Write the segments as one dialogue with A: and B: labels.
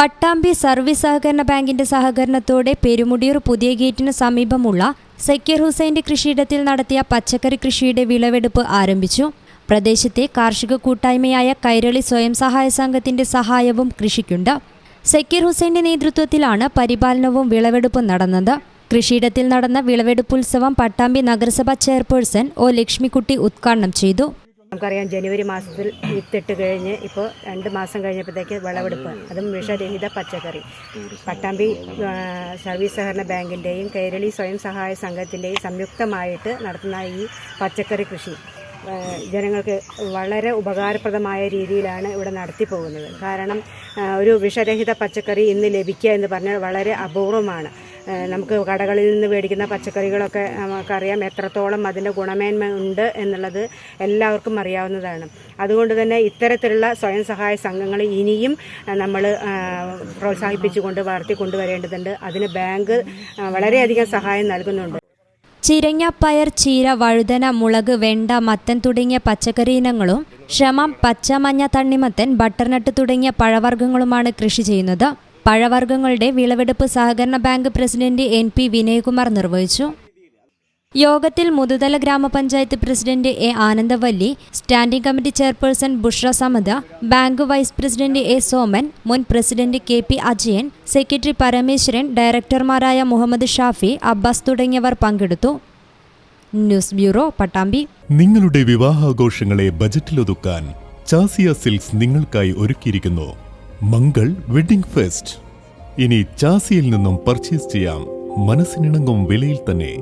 A: Pattambi service സഹകരണ ബാങ്കിന്റെ സഹകരണത്തോടെ പെരുമുടിയൂർ പുതിയ ഗേറ്റിന് സമീപമുള്ള സക്കീർ ഹുസൈന്റെ കൃഷിയിടത്തിൽ നടത്തിയ പച്ചക്കറി കൃഷിയുടെ വിളവെടുപ്പ് ആരംഭിച്ചു. പ്രദേശത്തെ കാർഷിക കൂട്ടായ്മയായ കൈരളി സ്വയം സഹായ സംഘത്തിന്റെ സഹായവും കൃഷിക്കുണ്ട്. സക്കീർ ഹുസൈന്റെ നേതൃത്വത്തിലാണ് പരിപാലനവും വിളവെടുപ്പും നടന്നത്. കൃഷിയിടത്തിൽ നടന്ന വിളവെടുപ്പുത്സവം പട്ടാമ്പി നഗരസഭ ചെയർപേഴ്സൺ ഒ ലക്ഷ്മിക്കുട്ടി ഉദ്ഘാടനം ചെയ്തു.
B: നമുക്കറിയാം, ജനുവരി മാസത്തിൽ വിത്തിട്ട് കഴിഞ്ഞ് ഇപ്പോൾ 2 മാസം കഴിഞ്ഞപ്പോഴത്തേക്ക് വിളവെടുപ്പ്, അതും വിഷരഹിത പച്ചക്കറി. പട്ടാമ്പി സർവീസ് സഹകരണ ബാങ്കിൻ്റെയും കൈരളി സ്വയം സഹായ സംഘത്തിൻ്റെയും സംയുക്തമായിട്ട് നടത്തുന്ന ഈ പച്ചക്കറി കൃഷി ജനങ്ങൾക്ക് വളരെ ഉപകാരപ്രദമായ രീതിയിലാണ് ഇവിടെ നടത്തി പോകുന്നത്. കാരണം ഒരു വിഷരഹിത പച്ചക്കറി ഇന്ന് ലഭിക്കുക എന്ന് പറഞ്ഞാൽ വളരെ അപൂർവമാണ്. നമുക്ക് കടകളിൽ നിന്ന് മേടിക്കുന്ന പച്ചക്കറികളൊക്കെ നമുക്കറിയാം എത്രത്തോളം അതിൻ്റെ ഗുണമേന്മ ഉണ്ട് എന്നുള്ളത് എല്ലാവർക്കും അറിയാവുന്നതാണ്. അതുകൊണ്ട് തന്നെ ഇത്തരത്തിലുള്ള സ്വയം സഹായ സംഘങ്ങൾ ഇനിയും നമ്മൾ പ്രോത്സാഹിപ്പിച്ചുകൊണ്ട് വളർത്തിക്കൊണ്ടുവരേണ്ടതുണ്ട്. അതിന് ബാങ്ക് വളരെയധികം സഹായം നൽകുന്നുണ്ട്.
A: ചിരങ്ങ, പയർ, ചീര, വഴുതന, മുളക്, വെണ്ട, മത്തൻ തുടങ്ങിയ പച്ചക്കറി ഇനങ്ങളും ക്ഷമം, പച്ച, മഞ്ഞ, തണ്ണിമത്തൻ, ബട്ടർനട്ട് തുടങ്ങിയ പഴവർഗ്ഗങ്ങളുമാണ് കൃഷി ചെയ്യുന്നത്. പഴവർഗ്ഗങ്ങളുടെ വിളവെടുപ്പ് സഹകരണ ബാങ്ക് പ്രസിഡന്റ് NP വിനയകുമാർ നിർവഹിച്ചു. യോഗത്തിൽ മുതുതല ഗ്രാമപഞ്ചായത്ത് president A Anandavalli, standing committee chairperson Bushra Samad, bank vice president A Soman, മുൻ president KP Ajayan, secretary Parameswaran, ഡയറക്ടർമാരായ മുഹമ്മദ് ഷാഫി, അബ്ബാസ് തുടങ്ങിയവർ പങ്കെടുത്തു. News bureau, Pattambi.
C: നിങ്ങളുടെ വിവാഹാഘോഷങ്ങളെ ബജറ്റിലൊതുക്കാൻ ചാസിയ സിൽക്സ് നിങ്ങൾക്കായി ഒരുക്കിയിരിക്കുന്നു മംഗൾ വെഡിംഗ് ഫെസ്റ്റ്. ഇനി ചാസിയിൽ നിന്നും പർച്ചേസ് ചെയ്യാം മനസ്സിനിണങ്ങും വിലയിൽ തന്നെ.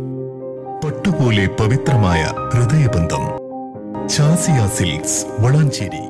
C: പട്ടുപോലെ പവിത്രമായ ഹൃദയബന്ധം. ചാസിയ സിൽക്സ്, വളാഞ്ചേരി.